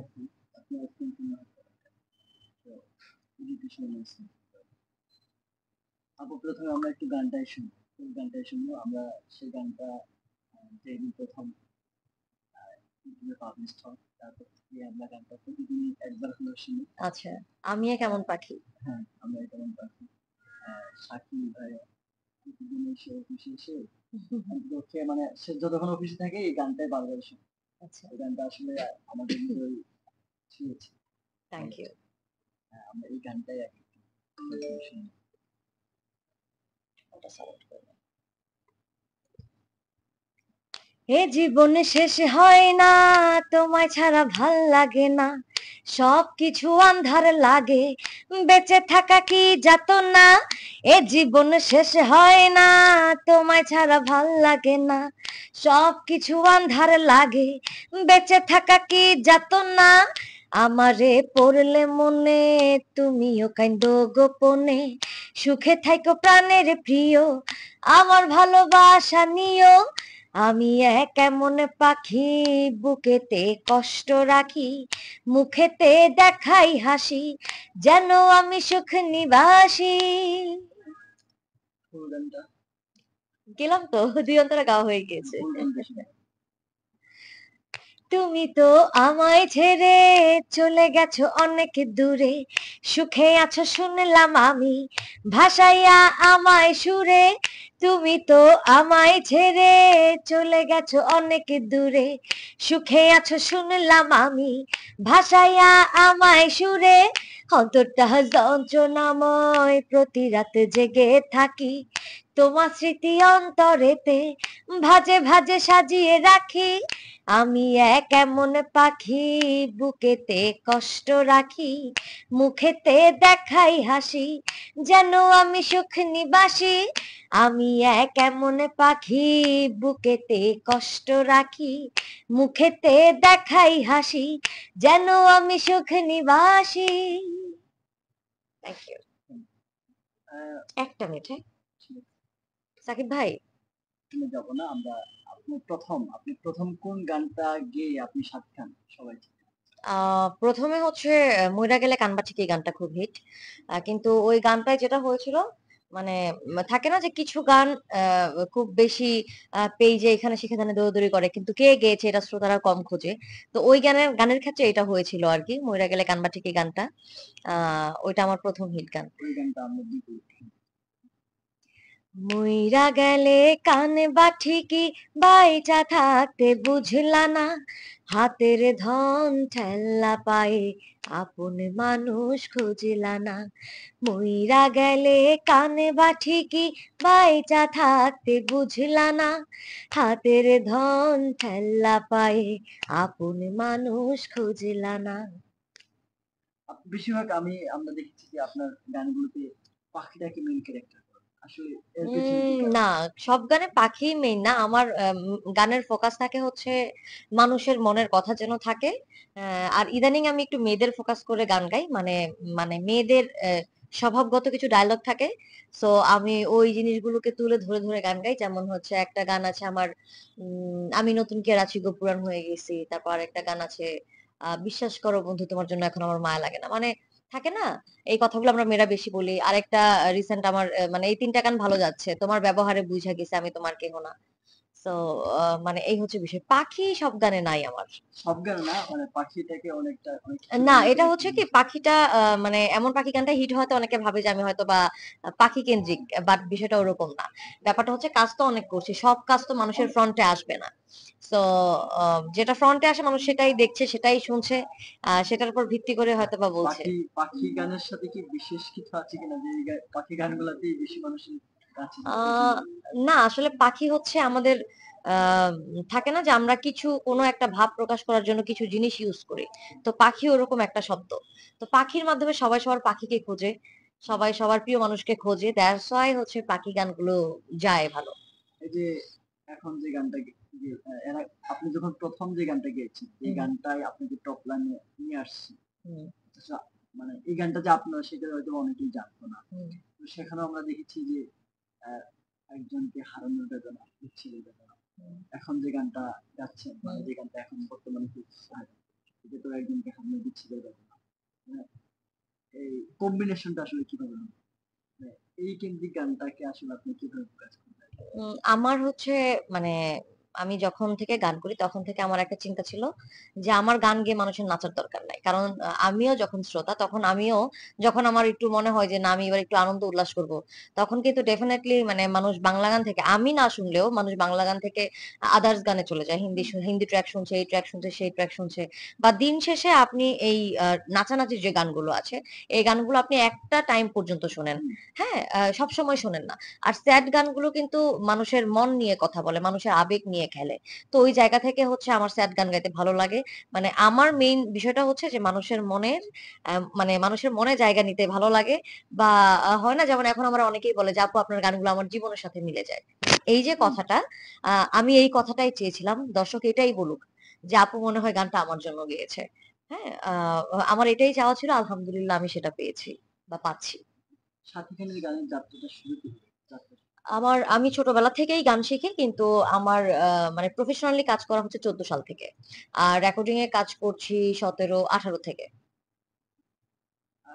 আপনি আপনার সম্পূর্ণ এডুকেশন আছে। আপু প্রথমে আমরা একটু গানটাই শুনি। ওই গানটাই শুনবো আমরা। সেই গানটা যেদিন প্রথম ইউটিউবে পাবলিশ হয় তারপর থেকে আমরা গানটা প্রতিদিনই একবার হলেও শুনি। আচ্ছা, আমিও কেমন পাখি। হ্যাঁ, আমরা কেমন পাখি। সাকিব ভাই প্রতিদিন এসে অফিসে এসে অন্তত মানে সে যতক্ষণ অফিসে থাকে এই গানটাই বারবার শুনে। আচ্ছা, এই গানটা আসলে আমাদের হৃদয় ছুঁয়েছে। Thank you. আমরা এই গানটাই এক শুনি। ওটা সাপোর্ট করবে। এ জীবন শেষ হয় না, তোমায় ছাড়া ভাল লাগে না, সবকিছু আন্ধার লাগে, বেঁচে থাকা কি যাতনা। এ জীবন শেষ হয় না, তোমায় ছাড়া ভাল লাগে না, সবকিছু আন্ধার লাগে, বেঁচে থাকা কি যাতনা। আমারে পড়লে মনে তুমিও কাইন্দো গোপনে, সুখে থাইকো প্রাণের প্রিয়, আমার ভালোবাসা নিও। আমি এক এমন পাখি, বুকেতে কষ্ট রাখি, মুখেতে দেখাই হাসি, যেন আমি সুখ নিবাসী। ফুল গানটা গেলাম তো, দুই অন্তরা গাওয়া হয়ে গিয়েছে। ফুল গানটা শুনি। তুমি তো আমায় ছেড়ে চলে গেছো অনেক দূরে, সুখে আছো শুনলাম আমি, ভাসাইয়া আমায় সুরে। তুমি তো আমায় ছেড়ে চলে গেছো অনেক দূরে, সুখে আছো শুনলাম আমি, ভাসাইয়া আমায় সুরে। অন্তরটা যন্ত্রণাময়, প্রতি রাত জেগে থাকি, তোমার স্মৃতি অন্তরেতে ভাজে ভাজে সাজিয়ে রাখি। আমি এক এমন পাখি, বুকেতে কষ্ট রাখি, মুখেতে দেখাই হাসি, যেন আমি সুখ নিবাসী। আমি এক এমন পাখি, বুকেতে কষ্ট রাখি, মুখেতে দেখাই হাসি, যেন আমি সুখ নিবাসী। Thank you. একটা মিনিট, হ্যাঁ। সাকিব ভাই, শুনে যাব না আমরা। আপনি প্রথম কোন গানটা গেয়ে আপনি সাত খান সবাই? প্রথমে হচ্ছে মইরা গেলে কানবা ঠিক, এই গানটা খুব হিট। কিন্তু ওই গানটায় যেটা হয়েছিল, মানে থাকে না যে কিছু গান খুব বেশি পেজে এখানে সেখানে দৌড়াদৌড়ি করে, কিন্তু কে গেয়েছে এটা শ্রোতারা কম খোঁজে। তো ওই গানের ক্ষেত্রে এটা হয়েছিল আর কি, মইরা গেলে কানবা ঠিক এই গানটা। ওইটা আমার প্রথম হিট গান। ওই গানটা আমরা দিতে মইরা গেলে কানবা ঠিকই, বাইচা থাকতে বুঝলা না, হাতের ধন ঠেল্লা পায়ে আপন মানুষ খুঁজলা না। মইরা গেলে কানবা ঠিকই, বাইচা থাকতে বুঝলা না, হাতের ধন ঠেল্লা পায়ে আপন মানুষ খুঁজলা না। বেশিরভাগ আমরা দেখেছি যে আপনার গানগুলোতে পাখিটাকে মেইন ক্যারেক্টার আসলে এর পেছনে কি কারণ? না, সব গানে পাখি মেইন না আমার। গানের ফোকাস থাকে হচ্ছে মানুষের মনের কথা যেন থাকে। আর ইদানিং আমি একটু মেয়েদের ফোকাস করে গান গাই, মানে মানে মেয়েদের স্বভাবগত কিছু ডায়লগ থাকে। সো আমি ওই জিনিসগুলোকে তুলে ধরে ধরে গান গাই। যেমন হচ্ছে একটা গান আছে আমার, আমি নতুন কে আছি গো পুরান হয়ে গেছি। তারপর একটা গান আছে, বিশ্বাস করো বন্ধু তোমার জন্য এখন আমার মায়া লাগে না, মানে থাকে না এই কথাগুলো আমরা মেয়েরা বেশি বলি। আরেকটা রিসেন্ট আমার মানে এই তিনটা গান ভালো যাচ্ছে, তোমার ব্যবহারে বুঝা গেছে আমি তোমার কেহ না। তো মানে এই হচ্ছে বিষয়, পাখি সব গানে নাই আমার। সব গান না, মানে পাখিটাকে অনেক কিছু না, মেইন এটা ক্যারেক্টার হচ্ছে কি হিসেবে। পাখিটা মানে এমন পাখি গানটা হিট হয়তো অনেকে ভাবে যে আমি হয়তো বা পাখি কেন্দ্রিক, বাট বিষয়টা ওরকম না। ব্যাপারটা হচ্ছে কাজ তো অনেক করছি, সব কাজ তো মানুষের অনেক ফ্রন্টে আসবে না। তো যেটা ফ্রন্টে আসে মানুষ সেটাই দেখছে সেটাই শুনছে, সেটার উপর ভিত্তি করে হয়তো বা বলছে। পাখি পাখি গানের সাথে কি বিশেষ কিছু আছে কিনা যে এই পাখি গানগুলোতেই বেশি মানুষের কাছে যায় পছন্দ আহ করে? না, আসলে পাখি হচ্ছে আমাদের আহ থাকে না যে আমরা কিছু কোনো একটা ভাব প্রকাশ করার জন্য কিছু জিনিস ইউজ করি। তো পাখি ওরকম একটা শব্দ। তো পাখির মাধ্যমে সবাই সবার পাখিকে খোঁজে, সবাই সবার প্রিয় মানুষকে খোঁজে, দ্যাটস ওয়াই হচ্ছে পাখি গানগুলো যায় ভালো। এই যে এখন যে গানটা আপনি যখন প্রথম যে গানটা গেয়েছেন এই হুম, গানটাই আপনাকে টপ লাইনে নিয়ে আসছে। হুম, আচ্ছা, মানে এই গানটা যে আপনারা সেটা হয়তো অনেকেই জানতো না। হুম, তো সেখানেও আমরা দেখেছি যে আহ, একজনকে হারানোর বেদনা, বিচ্ছেদের বেদনা। হুম, এখন যে গানটা গাচ্ছেন, মানে হুম। যে গানটা এখন বর্তমানে খুব viral, এটা তো একজনকে হারিয়ে বিচ্ছেদের ব্যাপার। হ্যাঁ, এই কম্বিনেশনটা আসলে কিভাবে হলো? হ্যাঁ, এই কেন্দ্রিক গানটাকে আসলে আপনি কিভাবে প্রকাশ করবেন? আমার হচ্ছে মানে আমি যখন থেকে গান করি তখন থেকে আমার একটা চিন্তা ছিল যে আমার গান গেয়ে মানুষের নাচার দরকার নাই। কারণ আমিও যখন শ্রোতা তখন আমিও যখন আমার একটু মনে হয় যে না আমি এবার একটু আনন্দ উল্লাস করব তখন কিন্তু ডেফিনেটলি মানে মানুষ বাংলা গান থেকে আমি না শুনলেও মানুষ বাংলা গান থেকে আদার্স গানে চলে যায়। হিন্দি ট্র্যাক শুনছে, এই ট্র্যাক শুনছে, সেই ট্র্যাক শুনছে। বা দিন শেষে আপনি এই নাচানাচির যে গানগুলো আছে এই গানগুলো আপনি একটা টাইম পর্যন্ত শোনেন। হুম, হ্যাঁ, সবসময় শোনেন না। আর স্যাড গানগুলো কিন্তু মানুষের মন নিয়ে কথা বলে, মানুষের আবেগ নিয়ে খেলে। তো ওই জায়গা থেকে হচ্ছে আমার স্যাড গান গাইতে ভালো লাগে। মানে আমার মেইন বিষয়টা হচ্ছে যে মানুষের মনের মানে মানুষের মনে জায়গা নিতে ভালো লাগে। বা হয় না যেমন এখন আমরা অনেকেই বলে যে আপু আপনার গানগুলো আমার জীবনের সাথে মিলে যায়। এই যে হুম। কথাটা আমি এই কথাটাই চেয়েছিলাম। দর্শক এটাই বলুক যে আপু মনে হয় গানটা আমার জন্য গেয়েছে। হ্যাঁ, আমার এটাই চাওয়া ছিল। আলহামদুলিল্লাহ আমি সেটা পেয়েছি বা পাচ্ছি। সাথী খানের গানের যাত্রাটা শুরু থেকে যাত্রা আমি ছোটবেলা থেকেই গান শিখি কিন্তু আমার মানে প্রফেশনালি কাজ করা হচ্ছে 14 সাল থেকে। আর রেকর্ডিং এ কাজ করছি 17, 18 থেকে। আ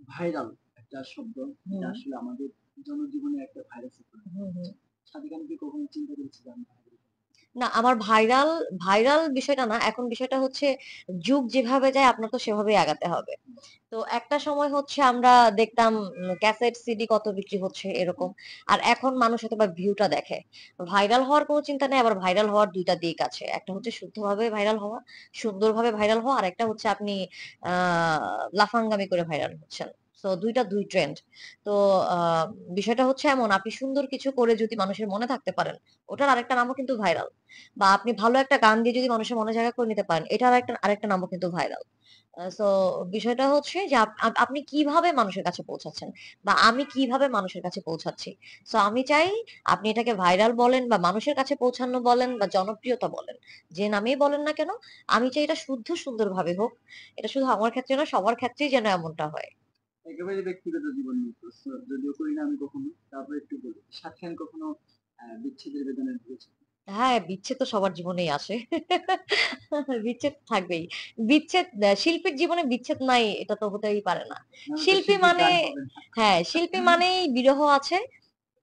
ভাইরাল একটা শব্দ যেটা হুম, আসলে আমাদের জনজীবনে একটা ভাইরাসে পরিণত হুম, হুম। হচ্ছে। সাথী খান কি কখনো চিন্তা করেছিলেন ভাইরাল? না আমার ভাইরাল বিষয়টা না। এখন বিষয়টা হচ্ছে যুগ যেভাবে যায় আপনার তো সেভাবেই আগাতে হবে। তো একটা সময় হচ্ছে আমরা দেখতাম ক্যাসেট, সিডি কত বিক্রি হচ্ছে এরকম। আর এখন মানুষ হয়তোবা ভিউটা দেখে। ভাইরাল হওয়ার কোনো চিন্তা নেই, আবার ভাইরাল হওয়ার ২ টা দিক আছে। একটা হচ্ছে শুদ্ধভাবে ভাইরাল হওয়া, সুন্দরভাবে ভাইরাল হওয়া, আরেকটা হচ্ছে আপনি আ লাফাঙ্গামি করে ভাইরাল হচ্ছেন। সো ২ টা ২ ট্রেন্ড। তো আ বিষয়টা হচ্ছে এমন আপনি সুন্দর কিছু করে যদি মানুষের মনে থাকতে পারেন, ওটার আরেকটা নামও কিন্তু ভাইরাল। বা আপনি ভালো একটা গান দিয়ে যদি মানুষের মনে জায়গা করে নিতে পারেন, এটার আরেকটা নামও কিন্তু ভাইরাল। সো বিষয়টা হচ্ছে যে আপনি কিভাবে মানুষের কাছে পৌঁছাচ্ছেন বা আমি কিভাবে মানুষের কাছে পৌঁছাচ্ছি। সো আমি চাই আপনি এটাকে ভাইরাল বলেন বা মানুষের কাছে পৌঁছানো বলেন বা জনপ্রিয়তা বলেন। যে নামেই বলেন না কেন, আমি চাই এটা শুদ্ধ সুন্দরভাবে হোক। এটা শুধু আমার ক্ষেত্রে না সবার ক্ষেত্রেই যেন এমনটা হয়। একেবারে ব্যক্তিগত জীবন নিয়ে প্রশ্ন যদিও করি না আমি কখনো। তারপরে একটু বলি। সাথী খান কখনো বিচ্ছেদের বেদনায় ভুগেছেন? হ্যাঁ, বিচ্ছেদ তো সবার জীবনেই আসে। বিচ্ছেদ থাকবেই। শিল্পীর জীবনে বিচ্ছেদ নাই এটা তো হতেই পারে না। নাহলে তো শিল্পী শিল্পীর মানে গান হবে না। হ্যাঁ, শিল্পী মানেই বিরহ আছে।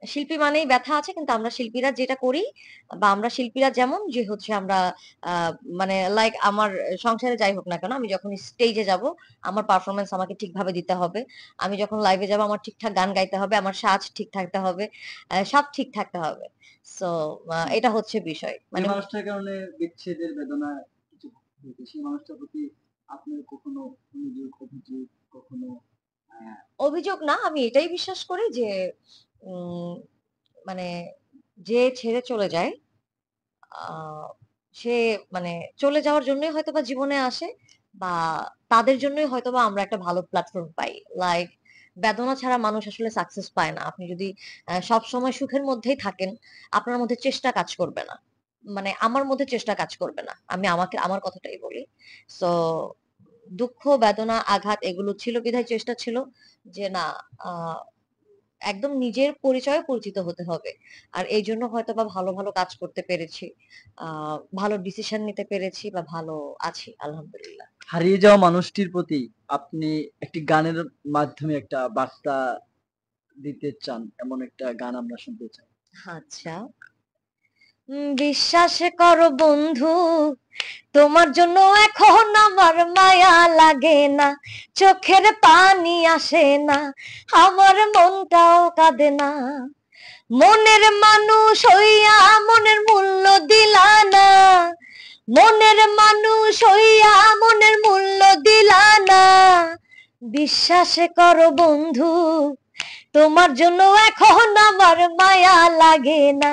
শিল্পী মানেই ব্যথা আছে। কিন্তু আমরা শিল্পীরা যেটা করি বা আমরা শিল্পীরা যেমন যে হচ্ছে আমরা আ মানে লাইক আমার সংসারে যাই হোক না কেন, আমি যখন স্টেজে যাবো, আমার পারফরম্যান্স আমাকে ঠিকভাবে দিতে হবে। আমি যখন লাইভে যাবো আমার ঠিকঠাক গান গাইতে হবে, আমার সাজ ঠিক থাকতে হবে। সব ঠিক থাকতে হবে। সো হুম। এটা হচ্ছে বিষয়। যে মানে মানুষটার কারণে বিচ্ছেদের বেদনা কিছু হয়েছে, সেই মানুষটার প্রতি আপনার কখনো অভিযোগ কখনো আ অভিযোগ না, আমি এটাই বিশ্বাস করি যে উম মানে যে ছেড়ে চলে যায় আ সে মানে চলে যাওয়ার জন্যই হয়তোবা জীবনে আসে বা তাদের জন্যই হয়তোবা আমরা একটা ভালো প্ল্যাটফর্ম পাই। লাইক বেদনা ছাড়া মানুষ আসলে সাকসেস পায় না। আপনি যদি সবসময় সুখের মধ্যেই থাকেন, আপনার মধ্যে চেষ্টা কাজ করবে না। মানে আমার মধ্যে চেষ্টা কাজ করবে না। আমি আমার কথাটাই বলি। সো দুঃখ, বেদনা, আঘাত এগুলো ছিল বিধায় চেষ্টা ছিল যে না আ একদম নিজের পরিচয়ে পরিচিত হতে হবে। আর এইজন্য হয়তোবা ভালো, ভালো কাজ করতে পেরেছি। আ ভালো ডিসিশন নিতে পেরেছি বা ভালো আছি আলহামদুলিল্লাহ। হারিয়ে যাওয়া মানুষটির প্রতি আপনি একটি গানের মাধ্যমে একটা বার্তা দিতে চান, এমন একটা গান আমরা শুনতে চাই। আচ্ছা। বিশ্বাস করো বন্ধু তোমার জন্য এখন আমার মায়া লাগে না, চোখের পানি আসে না, আমার মনটাও কাঁদে না। মনের মানুষ হইয়া মনের মূল্য দিলা না, মনের মানুষ হইয়া মনের মূল্য দিলা না। বিশ্বাস করো বন্ধু তোমার জন্য এখন আমার মায়া লাগে না,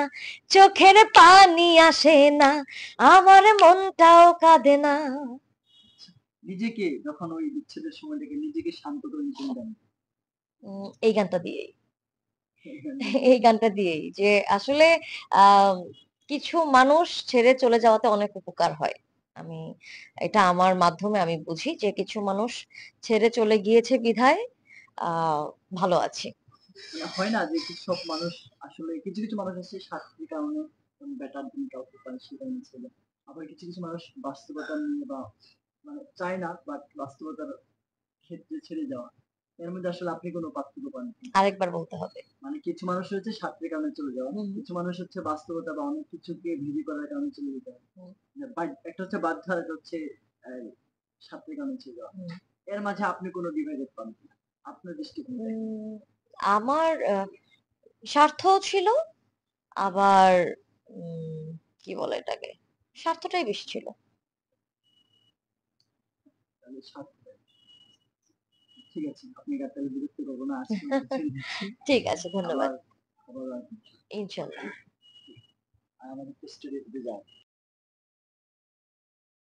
চোখের পানি আসে না, আমার মনটাও কাঁদে না। নিজেকে যখন ওই বিচ্ছেদের সময় থেকে নিজেকে শান্ত করে নিতেন গান এই গানটা দিয়েই। এই গানটা দিয়ে। এই গানটা দিয়েই যে আসলে আম কিছু মানুষ ছেড়ে চলে যাওয়াতে অনেক উপকার হয়। আমি এটা আমার মাধ্যমে আমি বুঝি যে কিছু মানুষ ছেড়ে চলে গিয়েছে বিধায় আ ভালো আছি। হয় না যে সব মানুষ আসলে কিছু মানুষ আছে স্বার্থের কারণে বেটার দিন কাউকে পায় সে কারণে ছেড়ে। আবার কিছু মানুষ বাস্তবতা নিয়ে বা মানে চায় না বাট বাস্তবতার ক্ষেত্রে ছেড়ে যাওয়া। এর মধ্যে আসলে আপনি কোন পার্থক্য পান কিনা? আরেকবার বলতে হবে। মানে কিছু মানুষ হচ্ছে স্বার্থের কারণে চলে যাওয়া। হুম, কিছু মানুষ হচ্ছে বাস্তবতা বা অনেক কিছুকে ভিড়ি করার কারণে চলে যেতে হয়। হুম, বাট একটা হচ্ছে বাধ্য আর একটা হচ্ছে অ্যা স্বার্থের কারণে চলে যাওয়া। হুম। এর মাঝে আপনি কোন ডিভাইডেড পান কিনা? আপনার দৃষ্টিকোণ থেকে? আমার স্বার্থও ছিল, আবার উম কি বলে এটাকে? স্বার্থটাই বেশি ছিল। তাহলে স্বার্থ ঠিক আছে। আপনাকে আর তাহলে বিরক্ত করব না। আজকের মতো ছেড়ে দিচ্ছি। ঠিক আছে, ধন্যবাদ। আবার আবার আসবেন। ইনশাল্লাহ। আর আমাদের স্টুডিওতে যান।